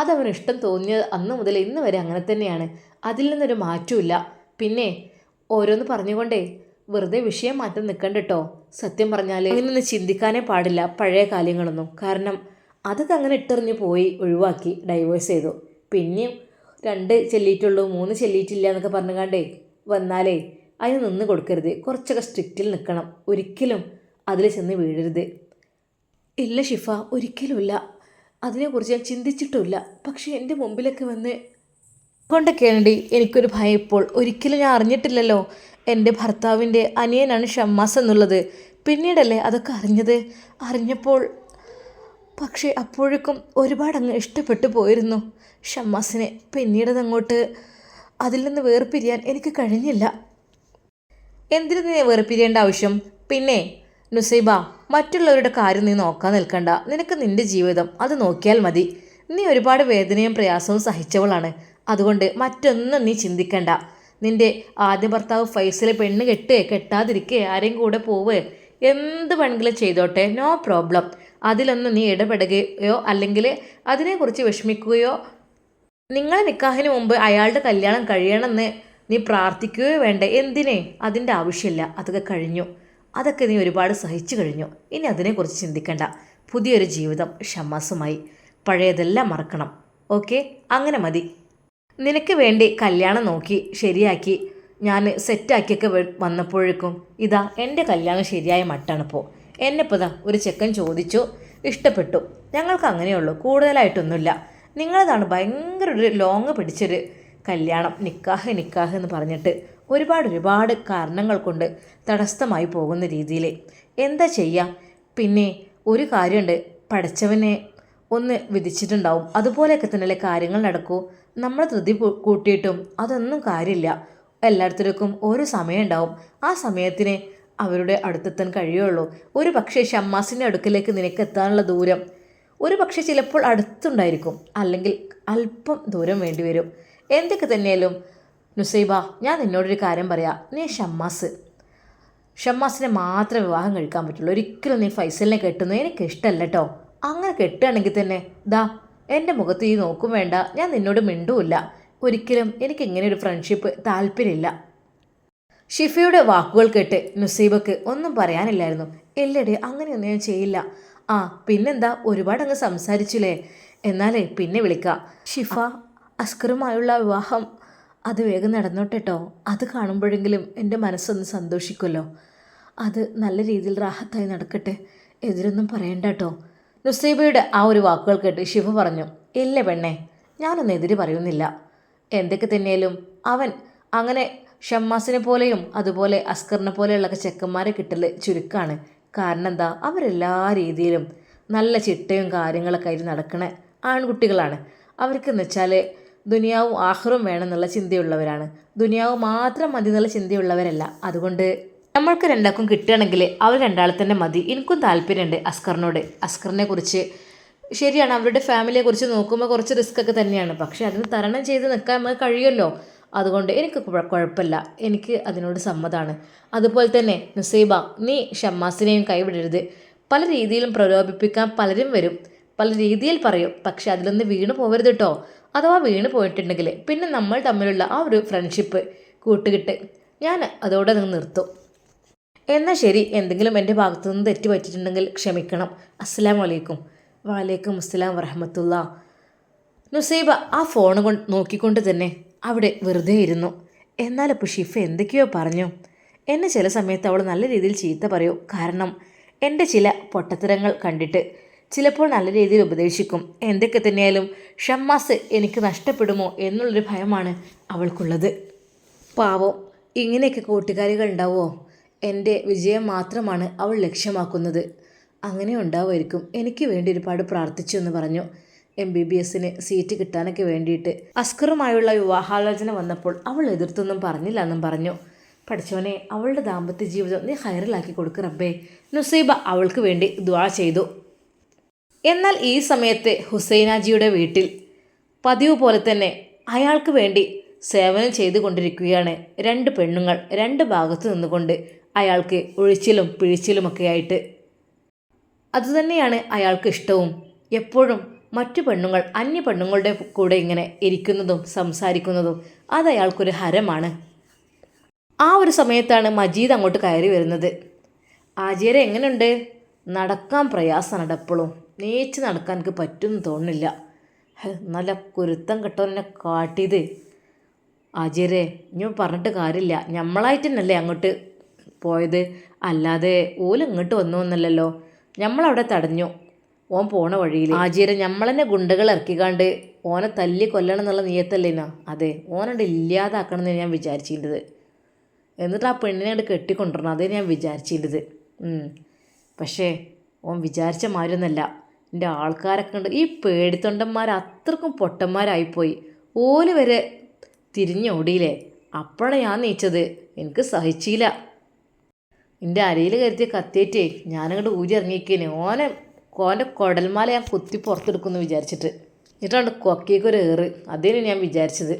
അതവന് ഇഷ്ടം തോന്നിയത് അന്ന് മുതൽ ഇന്ന് വരെ അങ്ങനെ തന്നെയാണ്. അതിൽ നിന്നൊരു മാറ്റമില്ല. പിന്നെ ഓരോന്ന് പറഞ്ഞുകൊണ്ടേ വെറുതെ വിഷയം മാറ്റം നിൽക്കണ്ട കേട്ടോ. സത്യം പറഞ്ഞാൽ അങ്ങനെയൊന്നും ചിന്തിക്കാനേ പാടില്ല പഴയ കാര്യങ്ങളൊന്നും. കാരണം അതൊക്കെ അങ്ങനെ ഇട്ടെറിഞ്ഞ് പോയി ഒഴിവാക്കി ഡൈവേഴ്സ് ചെയ്തു. പിന്നെയും 2 ചെല്ലിയിട്ടുള്ളൂ 3 ചെല്ലിയിട്ടില്ല എന്നൊക്കെ പറഞ്ഞുകൊണ്ടേ വന്നാലേ അതിന് നിന്ന് കൊടുക്കരുത്. കുറച്ചൊക്കെ സ്ട്രിക്റ്റിൽ നിൽക്കണം. ഒരിക്കലും അതിൽ ചെന്ന് വീഴരുത്. ഇല്ല ഷിഫ, ഒരിക്കലുമില്ല. അതിനെക്കുറിച്ച് ഞാൻ ചിന്തിച്ചിട്ടുമില്ല. പക്ഷേ എൻ്റെ മുമ്പിലൊക്കെ വന്ന് കൊണ്ടൊക്കെയാണ്ടി എനിക്കൊരു ഭയം ഇപ്പോൾ. ഒരിക്കലും ഞാൻ അറിഞ്ഞിട്ടില്ലല്ലോ എൻ്റെ ഭർത്താവിൻ്റെ അനിയനാണ് ഷമ്മാസ് എന്നുള്ളത്. പിന്നീടല്ലേ അതൊക്കെ അറിഞ്ഞപ്പോൾ പക്ഷേ അപ്പോഴേക്കും ഒരുപാടങ്ങ് ഇഷ്ടപ്പെട്ടു പോയിരുന്നു ഷമ്മാസിനെ. പിന്നീടതങ്ങോട്ട് അതിൽ നിന്ന് വേർപിരിയാൻ എനിക്ക് കഴിഞ്ഞില്ല. എന്തിനു നീ വേർപിരിയേണ്ട ആവശ്യം? പിന്നെ നുസൈബ, മറ്റുള്ളവരുടെ കാര്യം നീ നോക്കാൻ നിൽക്കണ്ട. നിനക്ക് നിൻ്റെ ജീവിതം അത് നോക്കിയാൽ മതി. നീ ഒരുപാട് വേദനയും പ്രയാസവും സഹിച്ചവളാണ്. അതുകൊണ്ട് മറ്റൊന്നും നീ ചിന്തിക്കണ്ട. നിൻ്റെ ആദ്യ ഭർത്താവ് ഫൈസലെ പെണ്ണ് കെട്ടാതിരിക്കേ ആരെയും കൂടെ പോവേ എന്ത് വേണമെങ്കിലും ചെയ്തോട്ടെ, നോ പ്രോബ്ലം. അതിലൊന്നും നീ ഇടപെടുകയോ അല്ലെങ്കിൽ അതിനെക്കുറിച്ച് വിഷമിക്കുകയോ, നിങ്ങളെ നിക്കാഹിന് മുമ്പ് അയാളുടെ കല്യാണം കഴിയണമെന്ന് നീ പ്രാർത്ഥിക്കുകയോ വേണ്ട. എന്തിനേ? അതിൻ്റെ ആവശ്യമില്ല. അതൊക്കെ കഴിഞ്ഞു. അതൊക്കെ നീ ഒരുപാട് സഹിച്ചു കഴിഞ്ഞു. ഇനി അതിനെക്കുറിച്ച് ചിന്തിക്കണ്ട. പുതിയൊരു ജീവിതം ഷമ്മാസുമായി. പഴയതെല്ലാം മറക്കണം. ഓക്കെ, അങ്ങനെ മതി. നിനക്ക് വേണ്ടി കല്യാണം നോക്കി ശരിയാക്കി ഞാൻ സെറ്റാക്കിയൊക്കെ വന്നപ്പോഴേക്കും ഇതാ എൻ്റെ കല്യാണം ശരിയായ മട്ടാണിപ്പോൾ. എന്നെപ്പോൾ ഒരു ചെക്കൻ ചോദിച്ചു, ഇഷ്ടപ്പെട്ടു. ഞങ്ങൾക്ക് അങ്ങനെയുള്ളൂ, കൂടുതലായിട്ടൊന്നുമില്ല. നിങ്ങളതാണ് ഭയങ്കര ഒരു ലോങ് പിടിച്ചൊരു കല്യാണം. നിക്കാഹ് എന്ന് പറഞ്ഞിട്ട് ഒരുപാട് കാരണങ്ങൾ കൊണ്ട് തടസ്സമായി പോകുന്ന രീതിയിൽ എന്താ ചെയ്യുക? പിന്നെ ഒരു കാര്യമുണ്ട്, പഠിച്ചവനെ ഒന്ന് വിധിച്ചിട്ടുണ്ടാവും. അതുപോലെയൊക്കെ തന്നെയല്ലേ കാര്യങ്ങൾ നടക്കൂ. നമ്മൾ ധൃതി കൂട്ടിയിട്ടും അതൊന്നും കാര്യമില്ല. എല്ലായിടത്തേക്കും ഓരോ സമയം ഉണ്ടാവും. ആ സമയത്തിന് അവരുടെ അടുത്തെത്താൻ കഴിയുള്ളൂ. ഒരു പക്ഷേ ഷമ്മാസിൻ്റെ അടുക്കിലേക്ക് നിനക്ക് എത്താനുള്ള ദൂരം ഒരു പക്ഷേ ചിലപ്പോൾ അടുത്തുണ്ടായിരിക്കും, അല്ലെങ്കിൽ അല്പം ദൂരം വേണ്ടി വരും. എന്തൊക്കെ തന്നെയാലും നുസൈബ, ഞാൻ നിന്നോടൊരു കാര്യം പറയാം. നീ ഷമ്മാസിനെ മാത്രമേ വിവാഹം കഴിക്കാൻ പറ്റുള്ളൂ. ഒരിക്കലും നീ ഫൈസലിനെ കെട്ടുന്നത് എനിക്ക് ഇഷ്ടമല്ല കേട്ടോ. അങ്ങനെ കെട്ടുകയാണെങ്കിൽ തന്നെ എൻ്റെ മുഖത്ത് ഈ നോക്കും വേണ്ട. ഞാൻ നിന്നോട് മിണ്ടുമില്ല. ഒരിക്കലും എനിക്ക് ഇങ്ങനെ ഒരു ഫ്രണ്ട്ഷിപ്പ് താല്പര്യമില്ല. ഷിഫയുടെ വാക്കുകൾ കേട്ട് നുസൈബക്ക് ഒന്നും പറയാനില്ലായിരുന്നു. എല്ലടി, അങ്ങനെയൊന്നും ഞാൻ ചെയ്യില്ല. ആ പിന്നെന്താ, ഒരുപാട് അങ്ങ് സംസാരിച്ചില്ലേ, എന്നാലേ പിന്നെ വിളിക്കാം. ഷിഫ, അസ്കറുമായുള്ള വിവാഹം അത് വേഗം നടന്നോട്ടെട്ടോ. അത് കാണുമ്പോഴെങ്കിലും എൻ്റെ മനസ്സൊന്ന് സന്തോഷിക്കുമല്ലോ. അത് നല്ല രീതിയിൽ റാഹത്തായി നടക്കട്ടെ, എതിരൊന്നും പറയണ്ട കേട്ടോ. നുസൈബയുടെ ആ ഒരു വാക്കുകൾ കേട്ട് ഷിഫ പറഞ്ഞു, ഇല്ല പെണ്ണേ, ഞാനൊന്നും എതിര് പറയുന്നില്ല. എന്തൊക്കെ തന്നെയാലും അവൻ അങ്ങനെ ഷമ്മാസിനെ പോലെയും അതുപോലെ അസ്കറിനെ പോലെയുള്ള ചെക്കന്മാരെ കിട്ടൽ ചുരുക്കമാണ്. കാരണം എന്താ, അവരെല്ലാ രീതിയിലും നല്ല ചിട്ടയും കാര്യങ്ങളൊക്കെ ആയിട്ട് നടക്കണ ആൺകുട്ടികളാണ്. അവർക്കെന്ന് വെച്ചാൽ ദുനിയാവും ആഹ്റും വേണമെന്നുള്ള ചിന്തയുള്ളവരാണ്. ദുനിയാവ് മാത്രം മതി എന്നുള്ള ചിന്തയുള്ളവരല്ല. അതുകൊണ്ട് നമ്മൾക്ക് രണ്ടാൾക്കും കിട്ടുകയാണെങ്കിൽ അവർ രണ്ടാളെ തന്നെ മതി. എനിക്കും താല്പര്യമുണ്ട് അസ്കറിനോട്. അസ്കറിനെ കുറിച്ച് ശരിയാണ്, അവരുടെ ഫാമിലിയെ കുറിച്ച് നോക്കുമ്പോൾ കുറച്ച് റിസ്ക് ഒക്കെ തന്നെയാണ്. പക്ഷേ അതിന് തരണം ചെയ്ത് നിൽക്കാൻ നമുക്ക് കഴിയുമല്ലോ. അതുകൊണ്ട് എനിക്ക് കുഴപ്പമില്ല, എനിക്ക് അതിനോട് സമ്മതമാണ്. അതുപോലെ തന്നെ നുസൈബ, നീ ഷമ്മാസിനെയും കൈവിടരുത്. പല രീതിയിലും പ്രലോഭിപ്പിക്കാൻ പലരും വരും, പല രീതിയിൽ പറയും. പക്ഷെ അതിലൊന്ന് വീണ് പോകരുത് കേട്ടോ. അഥവാ വീണ് പോയിട്ടുണ്ടെങ്കിൽ പിന്നെ നമ്മൾ തമ്മിലുള്ള ആ ഒരു ഫ്രണ്ട്ഷിപ്പ്, കൂട്ടുകിട്ട് ഞാൻ അതോടെ നിങ്ങൾ നിർത്തും. എന്നാൽ ശരി, എന്തെങ്കിലും എൻ്റെ ഭാഗത്തു നിന്ന് തെറ്റ് പറ്റിയിട്ടുണ്ടെങ്കിൽ ക്ഷമിക്കണം. അസ്സലാമു അലൈക്കും. വലൈക്കും അസ്സലാം വറഹമത്തുള്ള. നുസൈബ ആ ഫോൺ നോക്കിക്കൊണ്ട് തന്നെ അവിടെ വെറുതെ ഇരുന്നു. എന്നാലിപ്പോൾ ഷിഫ എന്തൊക്കെയോ പറഞ്ഞു. എന്നെ ചില സമയത്ത് അവൾ നല്ല രീതിയിൽ ചീത്ത പറയൂ. കാരണം എൻ്റെ ചില പൊട്ടത്തരങ്ങൾ കണ്ടിട്ട് ചിലപ്പോൾ നല്ല രീതിയിൽ ഉപദേശിക്കും. എന്തൊക്കെ തന്നെയായാലും ഷമ്മാസ് എനിക്ക് നഷ്ടപ്പെടുമോ എന്നുള്ളൊരു ഭയമാണ് അവൾക്കുള്ളത്. പാവം, ഇങ്ങനെയൊക്കെ കൂട്ടുകാരികൾ ഉണ്ടാവുമോ? എൻ്റെ വിജയം മാത്രമാണ് അവൾ ലക്ഷ്യമാക്കുന്നത്. അങ്ങനെ ഉണ്ടാവുമായിരിക്കും. എനിക്ക് വേണ്ടി ഒരുപാട് പ്രാർത്ഥിച്ചു എന്ന് പറഞ്ഞു. MBBSന് സീറ്റ് കിട്ടാനൊക്കെ വേണ്ടിയിട്ട് അസ്കറുമായുള്ള വിവാഹാലോചന വന്നപ്പോൾ അവൾ എതിർത്തൊന്നും പറഞ്ഞില്ല എന്നും പറഞ്ഞു. പഠിച്ചവനെ, അവളുടെ ദാമ്പത്യ ജീവിതം നീ ഹൈറിലാക്കി കൊടുക്ക് റബ്ബേ. നുസൈബ അവൾക്ക് വേണ്ടി ദുആ ചെയ്തു. എന്നാൽ ഈ സമയത്ത് ഹുസൈനാജിയുടെ വീട്ടിൽ പതിവ് പോലെ തന്നെ അയാൾക്ക് വേണ്ടി സേവനം ചെയ്തുകൊണ്ടിരിക്കുകയാണ് രണ്ട് പെണ്ണുങ്ങൾ, രണ്ട് ഭാഗത്ത് നിന്നുകൊണ്ട് അയാൾക്ക് ഒഴിച്ചിലും പിഴിച്ചിലുമൊക്കെ ആയിട്ട്. അതുതന്നെയാണ് അയാൾക്ക് ഇഷ്ടവും. എപ്പോഴും മറ്റു പെണ്ണുങ്ങൾ, അന്യ പെണ്ണുങ്ങളുടെ കൂടെ ഇങ്ങനെ ഇരിക്കുന്നതും സംസാരിക്കുന്നതും അത് അയാൾക്കൊരു ഹരമാണ്. ആ ഒരു സമയത്താണ് മജീദ് അങ്ങോട്ട് കയറി വരുന്നത്. ആജിയരെ എങ്ങനെയുണ്ട്? നടക്കാൻ പ്രയാസമാണ് എപ്പോഴും, നീച്ച് നടക്കാൻ എനിക്ക് പറ്റുമെന്ന് തോന്നുന്നില്ല. നല്ല കുരുത്തം കെട്ടവനെ കാട്ടിയത്. ആജിയരെ, ഇനി പറഞ്ഞിട്ട് കാര്യമില്ല, നമ്മളായിട്ട് തന്നെയല്ലേ അങ്ങോട്ട് പോയത്, അല്ലാതെ ഓല് ഇങ്ങോട്ട് വന്നു എന്നല്ലല്ലോ. നമ്മളവിടെ തടഞ്ഞു ഓൻ പോണ വഴിയിൽ. ആജിയരെ, നമ്മളെന്നെ ഗുണ്ടകൾ ഇറക്കിക്കാണ്ട് ഓനെ തല്ലി കൊല്ലണം എന്നുള്ള നീയത്തല്ലേനാ? അതെ, ഓനോട് ഇല്ലാതാക്കണം എന്ന് ഞാൻ വിചാരിച്ചിരുന്നത്. എന്നിട്ട് ആ പെണ്ണിനെ അങ്ങോട്ട് കെട്ടിക്കൊണ്ടിരണം, അതേ ഞാൻ വിചാരിച്ചിരുന്നത്. പക്ഷേ ഓൻ വിചാരിച്ച മാതിരിയൊന്നല്ല. എൻ്റെ ആൾക്കാരൊക്കെ ഉണ്ട്, ഈ പേടിത്തൊണ്ടന്മാർ അത്രക്കും പൊട്ടന്മാരായിപ്പോയി. ഓല് വരെ തിരിഞ്ഞോടിയില്ലേ. അപ്പോഴാണ് ഞാൻ നീച്ചത്. എനിക്ക് സഹിച്ചില്ല. എൻ്റെ അരയിൽ കരുത്തിയ കത്തിയേറ്റേ ഞാനങ്ങോട്ട് ഊരി ഇറങ്ങിക്കേനെ. ഓൻ്റെ കുടൽമാല ഞാൻ കുത്തി പുറത്തെടുക്കുമെന്ന് വിചാരിച്ചിട്ട്. എന്നിട്ടാണ്ട് കൊക്കേക്കൊരു ഏറ്, അതേനു ഞാൻ വിചാരിച്ചത്.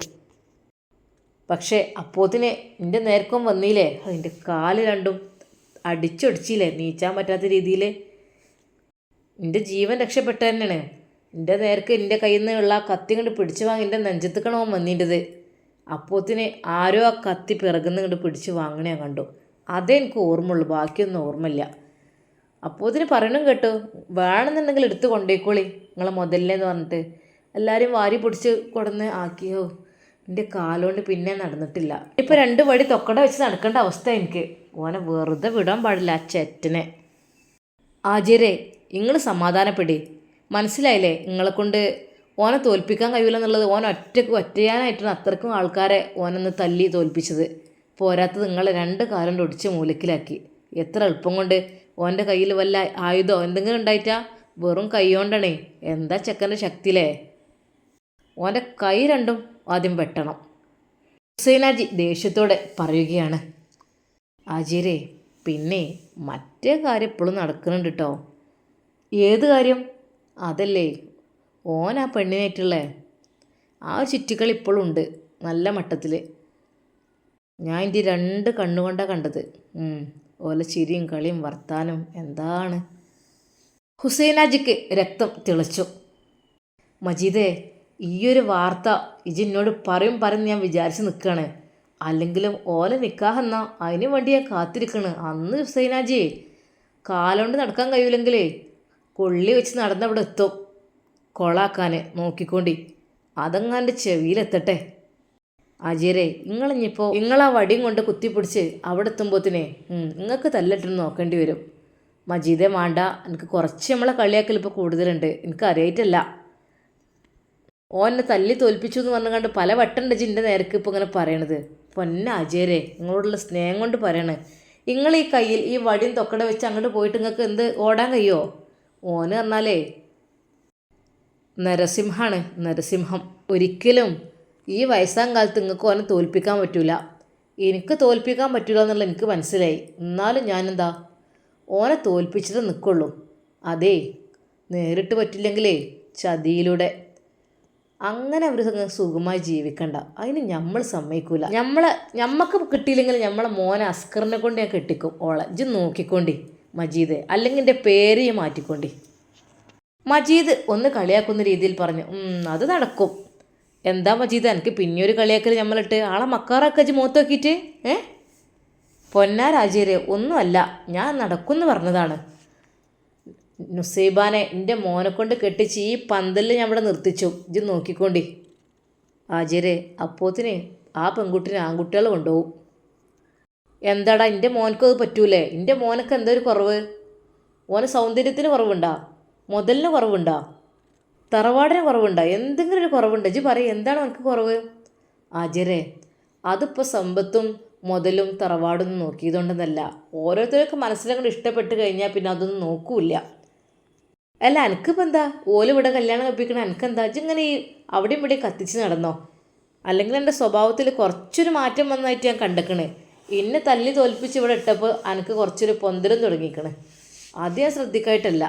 പക്ഷേ അപ്പോത്തിന് എൻ്റെ നേർക്കും വന്നില്ലേ, അതിൻ്റെ കാല് രണ്ടും അടിച്ചൊടിച്ചില്ലേ, നീച്ചാൻ പറ്റാത്ത രീതിയിൽ. എൻ്റെ ജീവൻ രക്ഷപ്പെട്ട തന്നെയാണ്. എൻ്റെ നേർക്ക് എൻ്റെ കയ്യിൽ നിന്നുള്ള കത്തി കൊണ്ട് പിടിച്ചു വാങ്ങി എൻ്റെ നെഞ്ചത്തുക്കണോ വന്നിൻ്റെത്. അപ്പോത്തിന് ആരോ ആ കത്തി പിറകുന്ന കൊണ്ട് പിടിച്ച് വാങ്ങണേ കണ്ടു. അതേ എനിക്ക് ഓർമ്മയുള്ളൂ, ബാക്കിയൊന്നും ഓർമ്മയില്ല. അപ്പോത്തിന് പറയണം കേട്ടോ, വേണമെന്നുണ്ടെങ്കിൽ എടുത്ത് കൊണ്ടേക്കോളി നിങ്ങളെ മുതലിനെന്ന് പറഞ്ഞിട്ട് എല്ലാവരും വാരി പിടിച്ച് കൊടുന്ന് ആക്കിയോ. എൻ്റെ കാലുകൊണ്ട് പിന്നെ നടന്നിട്ടില്ല. ഇപ്പോൾ 2 വടി തൊക്കട വെച്ച് നടക്കേണ്ട അവസ്ഥ എനിക്ക്. ഓനെ വെറുതെ വിടാൻ പാടില്ല ആ ചെറ്റനെ. ആജിയരെ, നിങ്ങൾ സമാധാനപ്പെടി. മനസ്സിലായില്ലേ നിങ്ങളെക്കൊണ്ട് ഓനെ തോൽപ്പിക്കാൻ കഴിയില്ലെന്നുള്ളത്. ഒറ്റയാനായിട്ടാണ് അത്രക്കും ആൾക്കാരെ ഓനൊന്ന് തല്ലി തോൽപ്പിച്ചത്. പോരാത്തത് നിങ്ങളെ 2 കാലം ഒടിച്ച് മൂലക്കിലാക്കി. എത്ര എളുപ്പം കൊണ്ട് ഓൻ്റെ കയ്യിൽ വല്ല ആയുധമോ എന്തെങ്കിലും ഉണ്ടായിട്ടാ? വെറും കൈ കൊണ്ടാണേ. എന്താ ചെക്കൻ്റെ ശക്തിയില്ലേ. ഓൻ്റെ കൈ രണ്ടും ആദ്യം വെട്ടണം. ഹുസൈനാജി ദേഷ്യത്തോടെ പറയുകയാണ്. ആജിയരെ, പിന്നെ മറ്റേ കാര്യം ഇപ്പോഴും നടക്കുന്നുണ്ട് കേട്ടോ. ഏത് കാര്യം? അതല്ലേ, ഓൻ ആ പെണ്ണിനായിട്ടുള്ളേ ആ ചുറ്റിക്കളി ഇപ്പോഴും ഉണ്ട് നല്ല മട്ടത്തിൽ. ഞാൻ എൻ്റെ 2 കണ്ണുകൊണ്ടാണ് കണ്ടത്. ഓല ചിരിയും കളിയും വർത്താനം എന്താണ്. ഹുസൈനാജിക്ക് രക്തം തിളച്ചു. മജീദേ, ഈയൊരു വാർത്ത ഇജിന്നോട് പറയും ഞാൻ വിചാരിച്ച് നിൽക്കുകയാണ്. അല്ലെങ്കിലും ഓലെ നിക്കാഹെന്നാ അതിന് വേണ്ടി ഞാൻ കാത്തിരിക്കണ്. അന്ന് ഹുസൈനാജി കാലുകൊണ്ട് നടക്കാൻ കഴിയൂലെങ്കിലേ കൊള്ളി വെച്ച് നടന്നവിടെ എത്തും കൊളാക്കാൻ നോക്കിക്കൊണ്ടി. അതങ്ങാൻ്റെ ചെവിയിലെത്തട്ടെ. അജയരെ നിങ്ങളിഞ്ഞിപ്പോൾ നിങ്ങളാ വടിയും കൊണ്ട് കുത്തിപ്പിടിച്ച് അവിടെ എത്തുമ്പോഴത്തിനെ നിങ്ങൾക്ക് തല്ലിട്ടെന്ന് നോക്കേണ്ടി വരും. മജീദെ വേണ്ട, എനിക്ക് കുറച്ച് നമ്മളെ കളിയാക്കൽ ഇപ്പോൾ കൂടുതലുണ്ട്, എനിക്ക് അറിയായിട്ടല്ല. ഓനെ തല്ലി തോൽപ്പിച്ചു എന്ന് പറഞ്ഞു കണ്ട് പല വട്ടം ജിൻ്റെ നേരക്ക് ഇപ്പോൾ ഇങ്ങനെ പറയണത്. പൊന്ന അജയരെ നിങ്ങളോടുള്ള സ്നേഹം കൊണ്ട് പറയണേ. നിങ്ങൾ ഈ കയ്യിൽ ഈ വടിയും തൊക്കട വെച്ച് അങ്ങോട്ട് പോയിട്ട് നിങ്ങൾക്ക് എന്ത് ഓടാൻ കഴിയുമോ? ഓന് പറഞ്ഞാലേ നരസിംഹമാണ്, നരസിംഹം. ഒരിക്കലും ഈ വയസ്സാം കാലത്ത് നിങ്ങൾക്ക് ഓനെ തോൽപ്പിക്കാൻ പറ്റൂല. എനിക്ക് തോൽപ്പിക്കാൻ പറ്റൂല എന്നുള്ള എനിക്ക് മനസ്സിലായി. എന്നാലും ഞാനെന്താ ഓനെ തോൽപ്പിച്ചിട്ട് നിൽക്കുള്ളൂ. അതേ നേരിട്ട് പറ്റില്ലെങ്കിലേ ചതിയിലൂടെ. അങ്ങനെ അവർ സുഖമായി ജീവിക്കണ്ട, അതിന് നമ്മൾ സമ്മതിക്കൂല. ഞമ്മക്ക് കിട്ടിയില്ലെങ്കിൽ നമ്മളെ മോനെ അസ്കറിനെ കൊണ്ട് ഞാൻ കെട്ടിക്കും ഓളെ. ഇജ്ജ് നോക്കിക്കൊണ്ടി മജീദ്, അല്ലെങ്കിൽ എൻ്റെ പേര് ഞാൻ മാറ്റിക്കൊണ്ടി. മജീദ് ഒന്ന് കളിയാക്കുന്ന രീതിയിൽ പറഞ്ഞു. അത് നടക്കും. എന്താ മജീദ് എനിക്ക് പിന്നെയൊരു കളിയാക്കൽ നമ്മളിട്ട് ആളെ മക്കാറൊക്കെ ഇജ്ജ് മുഖത്ത് നോക്കിയിട്ട് പൊന്നാരാജീരെ ഒന്നുമല്ല, ഞാൻ നടക്കുമെന്ന് പറഞ്ഞതാണ്. നുസൈബാനെ എൻ്റെ മോനെ കൊണ്ട് കെട്ടിച്ച് ഈ പന്തലിൽ ഞാൻ ഇവിടെ നിർത്തിച്ചു. ഇജ്ജ് നോക്കിക്കൊണ്ടി. ആചാര്യ അപ്പോത്തിന് ആ പെൺകുട്ടിനെ ആൺകുട്ടികൾ കൊണ്ടുപോകും. എന്താടാ എൻ്റെ മോനക്കത് പറ്റൂലേ? എൻ്റെ മോനക്ക് എന്താ ഒരു കുറവ്? ഓന് സൗന്ദര്യത്തിന് കുറവുണ്ടോ? മുതലിന് കുറവുണ്ടോ? തറവാടിന് കുറവുണ്ടോ? എന്തെങ്കിലും ഒരു കുറവുണ്ടോ? ഇജ്ജ് പറയും എന്താണ് എനിക്ക് കുറവ്? ആചാര്യ അതിപ്പോൾ സമ്പത്തും മുതലും തറവാടും നോക്കിയതുകൊണ്ടെന്നല്ല. ഓരോരുത്തർക്ക് മനസ്സിലങ്ങോട്ട് ഇഷ്ടപ്പെട്ട് കഴിഞ്ഞാൽ പിന്നെ അതൊന്നും നോക്കൂല്ല. അല്ല എനിക്കിപ്പോൾ എന്താ ഓല് ഇവിടെ കല്യാണം കഴിപ്പിക്കണം? എനിക്കെന്താ? ഇങ്ങനെ ഈ അവിടെയും ഇവിടെ കത്തിച്ച് നടന്നോ? അല്ലെങ്കിൽ എൻ്റെ സ്വഭാവത്തിൽ കുറച്ചൊരു മാറ്റം വന്നതായിട്ട് ഞാൻ കണ്ടേക്കണേ. എന്നെ തല്ലി തോൽപ്പിച്ച് ഇവിടെ ഇട്ടപ്പോൾ എനിക്ക് കുറച്ചൊരു പൊന്തരം തുടങ്ങിക്കണേ. അത് ഞാൻ ശ്രദ്ധിക്കായിട്ടല്ല.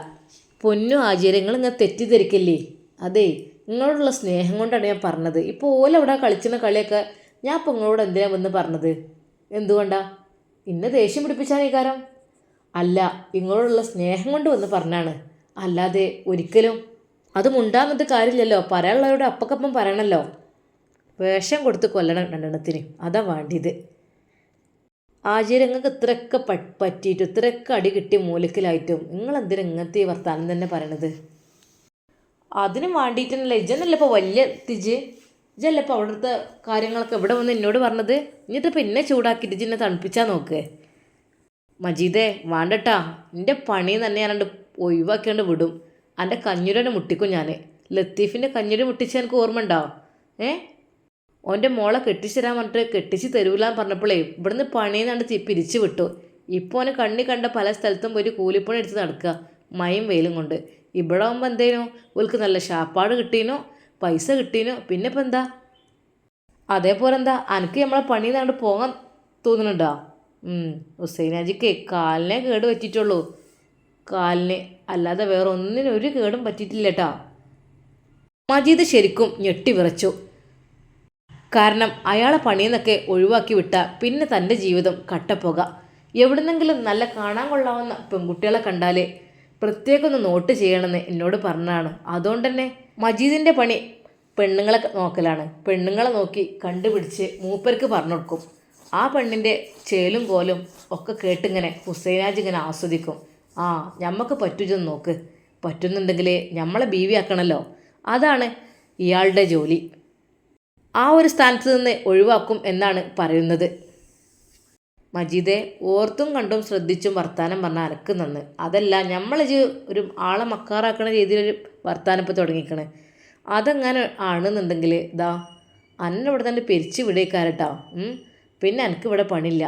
പൊന്നു ആചാര്യ നിങ്ങളിങ്ങനെ തെറ്റിദ്ധരിക്കല്ലേ. അതെ നിങ്ങളോടുള്ള സ്നേഹം കൊണ്ടാണ് ഞാൻ പറഞ്ഞത്. ഇപ്പോൾ ഓലവിടെ കളിച്ചുന്ന കളിയൊക്കെ ഞാൻ ഇപ്പോൾ നിങ്ങളോട് എന്തിനാണ് വന്ന് പറഞ്ഞത്? എന്തുകൊണ്ടാ? ഇന്നെ ദേഷ്യം പിടിപ്പിച്ചാൽ ഈ കാരം അല്ല, നിങ്ങളോടുള്ള സ്നേഹം കൊണ്ട് വന്ന് പറഞ്ഞാണ്. അല്ലാതെ ഒരിക്കലും അത് മുണ്ടാന്നിട്ട് കാര്യമില്ലല്ലോ. പറയാനുള്ളവരോട് അപ്പക്കപ്പം പറയണമല്ലോ. വേഷം കൊടുത്ത് കൊല്ലണം രണ്ടെണ്ണത്തിന്, അതാ വേണ്ടിയത്. ആചാര്യങ്ങൾക്ക് ഇത്രയൊക്കെ പറ്റിയിട്ടും ഇത്രയൊക്കെ അടി കിട്ടി മൂലക്കിലായിട്ടും നിങ്ങളെന്തിനാ ഇങ്ങനത്തെ ഈ വർത്താനം തന്നെ പറയണത്? അതിനും വേണ്ടിയിട്ടല്ല. ഇജന്നല്ല ഇപ്പോൾ വലിയ ഇജല്ല ഇപ്പോൾ അവിടുത്തെ കാര്യങ്ങളൊക്കെ ഇവിടെ വന്ന് എന്നോട് പറഞ്ഞത്. എന്നിട്ടിപ്പോൾ എന്നെ ചൂടാക്കിയിട്ട് ഇജെന്നെ തണുപ്പിച്ചാൽ നോക്കേ. മജീദേ വേണ്ടട്ടാ, എൻ്റെ പണി തന്നെ ഞാനണ്ട് ഒഴിവാക്കിയാണ്ട് വിടും. എൻ്റെ കഞ്ഞുരനെ മുട്ടിക്കും ഞാൻ. ലത്തീഫിൻ്റെ കഞ്ഞുര മുട്ടിച്ച് എനിക്ക് ഓർമ്മ ഉണ്ടാവും. ഓൻ്റെ മോളെ കെട്ടിച്ച് തരാൻ പറഞ്ഞിട്ട് കെട്ടിച്ച് തരൂലെന്ന് പറഞ്ഞപ്പോഴേ ഇവിടുന്ന് പണിയെന്നാണ്ട് പിരിച്ചു വിട്ടു. ഇപ്പോൾ ഓന് കണ്ണി കണ്ട പല സ്ഥലത്തും പോയി കൂലിപ്പണി എടുത്ത് നടക്കുക മയും വെയിലും കൊണ്ട്. ഇവിടെ ആകുമ്പോൾ എന്തേനോ ഓൾക്ക് നല്ല ഷാപ്പാട് കിട്ടീനോ, പൈസ കിട്ടീനോ. പിന്നെ ഇപ്പം എന്താ? അതേപോലെ എന്താ എനിക്ക് നമ്മളെ പണിയെന്നാണ്ട് പോകാൻ തോന്നുന്നുണ്ടോ? ഹുസൈനാജിക്ക് കാലിനെ കേട് പറ്റിയിട്ടുള്ളൂ, കാലിന്. അല്ലാതെ വേറെ ഒന്നിനും ഒരു കേടും പറ്റിയിട്ടില്ല കേട്ടോ. മജീദ് ശരിക്കും ഞെട്ടി വിറച്ചു. കാരണം അയാളെ പണിയെന്നൊക്കെ ഒഴിവാക്കി വിട്ട പിന്നെ തൻ്റെ ജീവിതം കട്ടപ്പുക. എവിടുന്നെങ്കിലും നല്ല കാണാൻ കൊള്ളാവുന്ന പെൺകുട്ടികളെ കണ്ടാൽ പ്രത്യേകം ഒന്ന് നോട്ട് ചെയ്യണമെന്ന് എന്നോട് പറഞ്ഞതാണ്. അതുകൊണ്ട് തന്നെ മജീദിൻ്റെ പണി പെണ്ണുങ്ങളെ നോക്കലാണ്. പെണ്ണുങ്ങളെ നോക്കി കണ്ടുപിടിച്ച് മൂപ്പർക്ക് പറഞ്ഞു കൊടുക്കും. ആ പെണ്ണിൻ്റെ ചേലും കോലും ഒക്കെ കേട്ടിങ്ങനെ ഹുസൈനാജ് ഇങ്ങനെ ആസ്വദിക്കും. ഞമ്മക്ക് പറ്റുമെന്ന് നോക്ക്, പറ്റുന്നുണ്ടെങ്കിൽ നമ്മളെ ബീവി ആക്കണമല്ലോ. അതാണ് ഇയാളുടെ ജോലി. ആ ഒരു സ്ഥാനത്ത് നിന്ന് ഒഴിവാക്കും എന്നാണ് പറയുന്നത്. മജീദെ ഓർത്തും കണ്ടും ശ്രദ്ധിച്ചും വർത്താനം പറഞ്ഞാൽ അനക്ക് നന്ന്. അതല്ല നമ്മളിത് ഒരു ആളെ മക്കാറാക്കണ രീതിയിലൊരു വർത്താനം ഇപ്പോൾ തുടങ്ങിക്കണേ. അതെങ്ങനെ ആണെന്നുണ്ടെങ്കിൽ ഇതാ അന്നിവിടെ തന്നെ പിരിച്ച് വിടേക്കാരട്ടോ. പിന്നെ എനിക്കിവിടെ പണിയില്ല.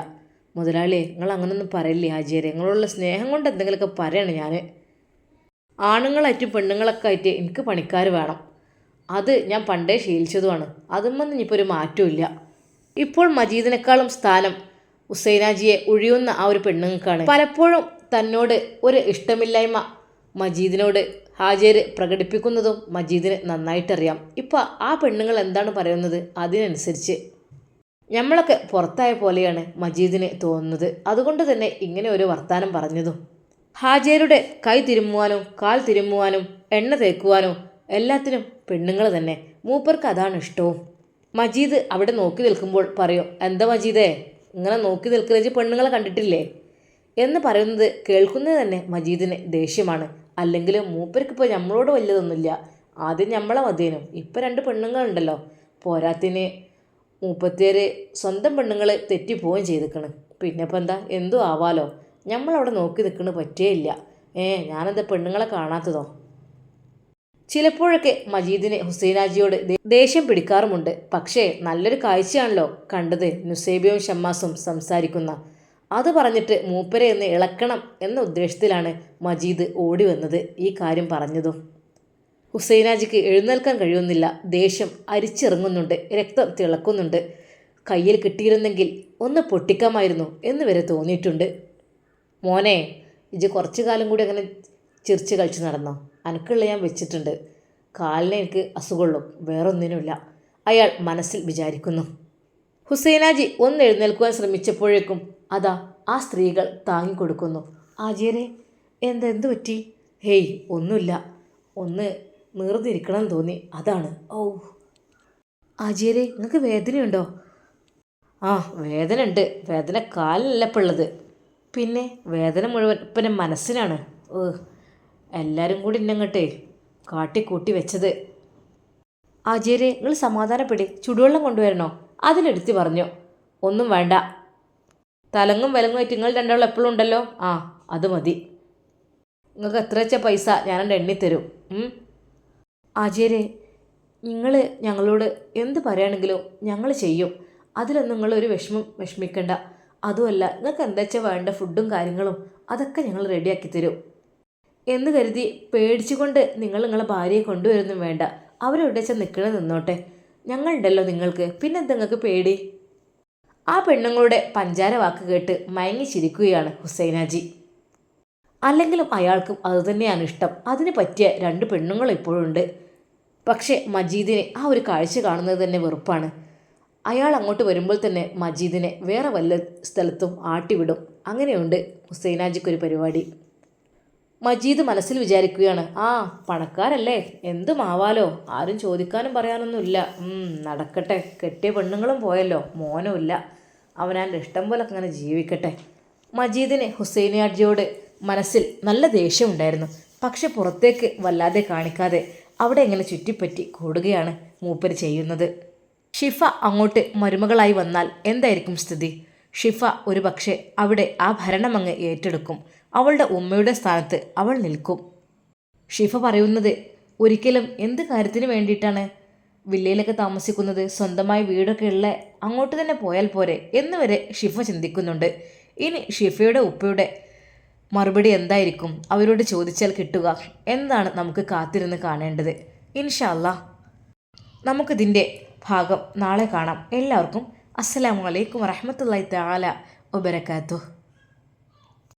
മുതലാളിയെ നിങ്ങൾ അങ്ങനൊന്നും പറയില്ലേ ആചാര്യ, നിങ്ങളുള്ള സ്നേഹം കൊണ്ട് എന്തെങ്കിലുമൊക്കെ പറയണം. ഞാൻ ആണുങ്ങളായിട്ടും പെണ്ണുങ്ങളൊക്കെ ആയിട്ട് എനിക്ക് പണിക്കാർ വേണം. അത് ഞാൻ പണ്ടേ ശീലിച്ചതുമാണ്. അതുമൊന്നും ഇനിയിപ്പോൾ ഒരു മാറ്റവും ഇല്ല. ഇപ്പോൾ മജീദിനേക്കാളും സ്ഥാനം ഹുസൈനാജിയെ ഒഴിയുന്ന ആ ഒരു പെണ്ണുങ്ങൾക്കാണ്. പലപ്പോഴും തന്നോട് ഒരു ഇഷ്ടമില്ലായ്മ മജീദിനോട് ഹാജര് പ്രകടിപ്പിക്കുന്നതും മജീദിന് നന്നായിട്ടറിയാം. ഇപ്പോൾ ആ പെണ്ണുങ്ങൾ എന്താണ് പറയുന്നത് അതിനനുസരിച്ച് നമ്മളൊക്കെ പുറത്തായ പോലെയാണ് മജീദിന് തോന്നുന്നത്. അതുകൊണ്ട് തന്നെ ഇങ്ങനെ ഒരു വർത്താനം പറഞ്ഞതും. ഹാജരുടെ കൈ തിരുമ്മുവാനും കാൽ തിരുമ്മുവാനും എണ്ണ തേക്കുവാനും എല്ലാത്തിനും പെണ്ണുങ്ങൾ തന്നെ. മൂപ്പർക്ക് അതാണ് ഇഷ്ടവും. മജീദ് അവിടെ നോക്കി നിൽക്കുമ്പോൾ പറയും, എന്താ മജീദേ ഇങ്ങനെ നോക്കി നിൽക്കുന്നത്, പെണ്ണുങ്ങളെ കണ്ടിട്ടില്ലേ എന്ന് പറയുന്നത് കേൾക്കുന്നത് തന്നെ മജീദിന് ദേഷ്യമാണ്. അല്ലെങ്കിൽ മൂപ്പർക്കിപ്പോൾ നമ്മളോട് വലിയതൊന്നുമില്ല, ആദ്യം നമ്മളെ മതിയേനും, ഇപ്പം 2 പെണ്ണുങ്ങളുണ്ടല്ലോ, പോരാത്തിന് മൂപ്പത്തിയേര് സ്വന്തം പെണ്ണുങ്ങൾ തെറ്റിപ്പോവുകയും ചെയ്തിക്കണ്, പിന്നെ ഇപ്പം എന്താ എന്തും ആവാലോ, നമ്മളവിടെ നോക്കി നിൽക്കണ പറ്റേയില്ല. ഞാനെന്താ പെണ്ണുങ്ങളെ കാണാത്തതോ? ചിലപ്പോഴൊക്കെ മജീദിന് ഹുസൈനാജിയോട് ദേഷ്യം പിടിക്കാറുമുണ്ട്. പക്ഷേ നല്ലൊരു കാഴ്ചയാണല്ലോ കണ്ടത്, നുസൈബയും ഷമ്മാസും സംസാരിക്കുന്ന. അത് പറഞ്ഞിട്ട് മൂപ്പരെ എന്ന് ഇളക്കണം എന്ന ഉദ്ദേശത്തിലാണ് മജീദ് ഓടി വന്നത് ഈ കാര്യം പറഞ്ഞതും. ഹുസൈനാജിക്ക് എഴുന്നേൽക്കാൻ കഴിയുന്നില്ല, ദേഷ്യം അരിച്ചിറങ്ങുന്നുണ്ട്, രക്തം തിളക്കുന്നുണ്ട്. കയ്യിൽ കിട്ടിയിരുന്നെങ്കിൽ ഒന്ന് പൊട്ടിക്കാമായിരുന്നു എന്ന് വരെ തോന്നിയിട്ടുണ്ട്. മോനെ, ഇജ് കുറച്ചു കാലം കൂടി അങ്ങനെ ചിരിച്ച് കളിച്ച് നടന്നോ, അനക്കുള്ള ഞാൻ വെച്ചിട്ടുണ്ട്, കാലിനെ എനിക്ക് അസുഖമുള്ളൂ, വേറൊന്നിനുമില്ല, അയാൾ മനസ്സിൽ വിചാരിക്കുന്നു. ഹുസൈനാജി ഒന്ന് എഴുന്നേൽക്കുവാൻ ശ്രമിച്ചപ്പോഴേക്കും അതാ ആ സ്ത്രീകൾ താങ്ങിക്കൊടുക്കുന്നു. ആജിയരെ എന്ത് പറ്റി? ഹേയ് ഒന്നുമില്ല, ഒന്ന് നീർന്നിരിക്കണം തോന്നി, അതാണ്. ഓ ആജിയരെ നിങ്ങൾക്ക് വേദനയുണ്ടോ? ആ വേദന ഉണ്ട്, വേദന കാലിലല്ല ഇപ്പം ഉള്ളത്, പിന്നെ വേദന മുഴുവൻ ഇപ്പം എൻ്റെ മനസ്സിനാണ്. എല്ലാവരും കൂടി ഇന്നങ്ങട്ടെ കാട്ടിക്കൂട്ടി വെച്ചത്. ആജിയരെ നിങ്ങൾ സമാധാനപ്പെടി, ചുടുവെള്ളം കൊണ്ടുവരണോ? അതിലെടുത്ത് പറഞ്ഞു. ഒന്നും വേണ്ട, തലങ്ങും വിലങ്ങുമായിട്ട് നിങ്ങൾ രണ്ടാളും എപ്പോഴും ഉണ്ടല്ലോ, അത് മതി, നിങ്ങൾക്ക് എത്ര വെച്ച പൈസ ഞാനെൻ്റെ എണ്ണിത്തരും. ആജിയരെ നിങ്ങൾ ഞങ്ങളോട് എന്ത് പറയുകയാണെങ്കിലും ഞങ്ങൾ ചെയ്യും, അതിലൊന്നും നിങ്ങളൊരു വിഷമിക്കണ്ട. അതുമല്ല നിങ്ങൾക്ക് എന്താ വെച്ചാൽ വേണ്ട ഫുഡും കാര്യങ്ങളും അതൊക്കെ ഞങ്ങൾ റെഡിയാക്കി തരും എന്ന് കരുതി പേടിച്ചുകൊണ്ട് നിങ്ങളെ ഭാര്യയെ കൊണ്ടുവരുന്നും വേണ്ട, അവരെവിടെ വെച്ചാൽ നിൽക്കണേ നിന്നോട്ടെ, ഞങ്ങളുണ്ടല്ലോ നിങ്ങൾക്ക്, പിന്നെന്താ നിങ്ങൾക്ക് പേടി? ആ പെണ്ണുങ്ങളുടെ പഞ്ചാര വാക്ക് കേട്ട് മയങ്ങി ചിരിക്കുകയാണ് ഹുസൈനാജി. അല്ലെങ്കിലും അയാൾക്കും അതുതന്നെയാണ് ഇഷ്ടം, അതിന് പറ്റിയ 2 പെണ്ണുങ്ങൾ ഇപ്പോഴുണ്ട്. പക്ഷേ മജീദിനെ ആ ഒരു കാഴ്ച കാണുന്നത് തന്നെ വെറുപ്പാണ്. അയാൾ അങ്ങോട്ട് വരുമ്പോൾ തന്നെ മജീദിനെ വേറെ വല്ല സ്ഥലത്തും ആട്ടിവിടും. അങ്ങനെയുണ്ട് ഹുസൈനാജിക്കൊരു പരിപാടി. മജീദ് മനസ്സിൽ വിചാരിക്കുകയാണ്, പണക്കാരല്ലേ, എന്തുമാവാലോ, ആരും ചോദിക്കാനും പറയാനൊന്നുമില്ല, നടക്കട്ടെ, കെട്ടിയ പെണ്ണുങ്ങളും പോയല്ലോ, മോനും ഇല്ല, അവനാൻ്റെ ഇഷ്ടം പോലെ അങ്ങനെ ജീവിക്കട്ടെ. മജീദിന് ഹുസൈനാജിയോട് മനസ്സിൽ നല്ല ദേഷ്യമുണ്ടായിരുന്നു. പക്ഷെ പുറത്തേക്ക് വല്ലാതെ കാണിക്കാതെ അവിടെ ഇങ്ങനെ ചുറ്റിപ്പറ്റി കൂടുകയാണ് മൂപ്പര് ചെയ്യുന്നത്. ഷിഫ അങ്ങോട്ട് മരുമകളായി വന്നാൽ എന്തായിരിക്കും സ്ഥിതി? ഷിഫ ഒരു പക്ഷേ അവിടെ ആ ഭരണമങ്ങ് ഏറ്റെടുക്കും, അവളുടെ ഉമ്മയുടെ സ്ഥാനത്ത് അവൾ നിൽക്കും. ഷിഫ പറയുന്നത് ഒരിക്കലും എന്ത് കാര്യത്തിന് വേണ്ടിയിട്ടാണ് വില്ലയിലൊക്കെ താമസിക്കുന്നത്, സ്വന്തമായി വീടൊക്കെ ഉള്ള അങ്ങോട്ട് തന്നെ പോയാൽ പോരെ എന്ന് വരെ ഷിഫ ചിന്തിക്കുന്നുണ്ട്. ഇനി ഷിഫയുടെ ഉപ്പയുടെ മറുപടി എന്തായിരിക്കും, അവരോട് ചോദിച്ചാൽ കിട്ടുക എന്താണ് നമുക്ക് കാത്തിരുന്ന് കാണേണ്ടത്. ഇൻഷാ അല്ലാഹ് നമുക്കിതിൻ്റെ ഭാഗം നാളെ കാണാം. എല്ലാവർക്കും അസ്സലാമു അലൈക്കും വറഹ്മത്തുള്ളാഹി തആല വബറകാതുഹു.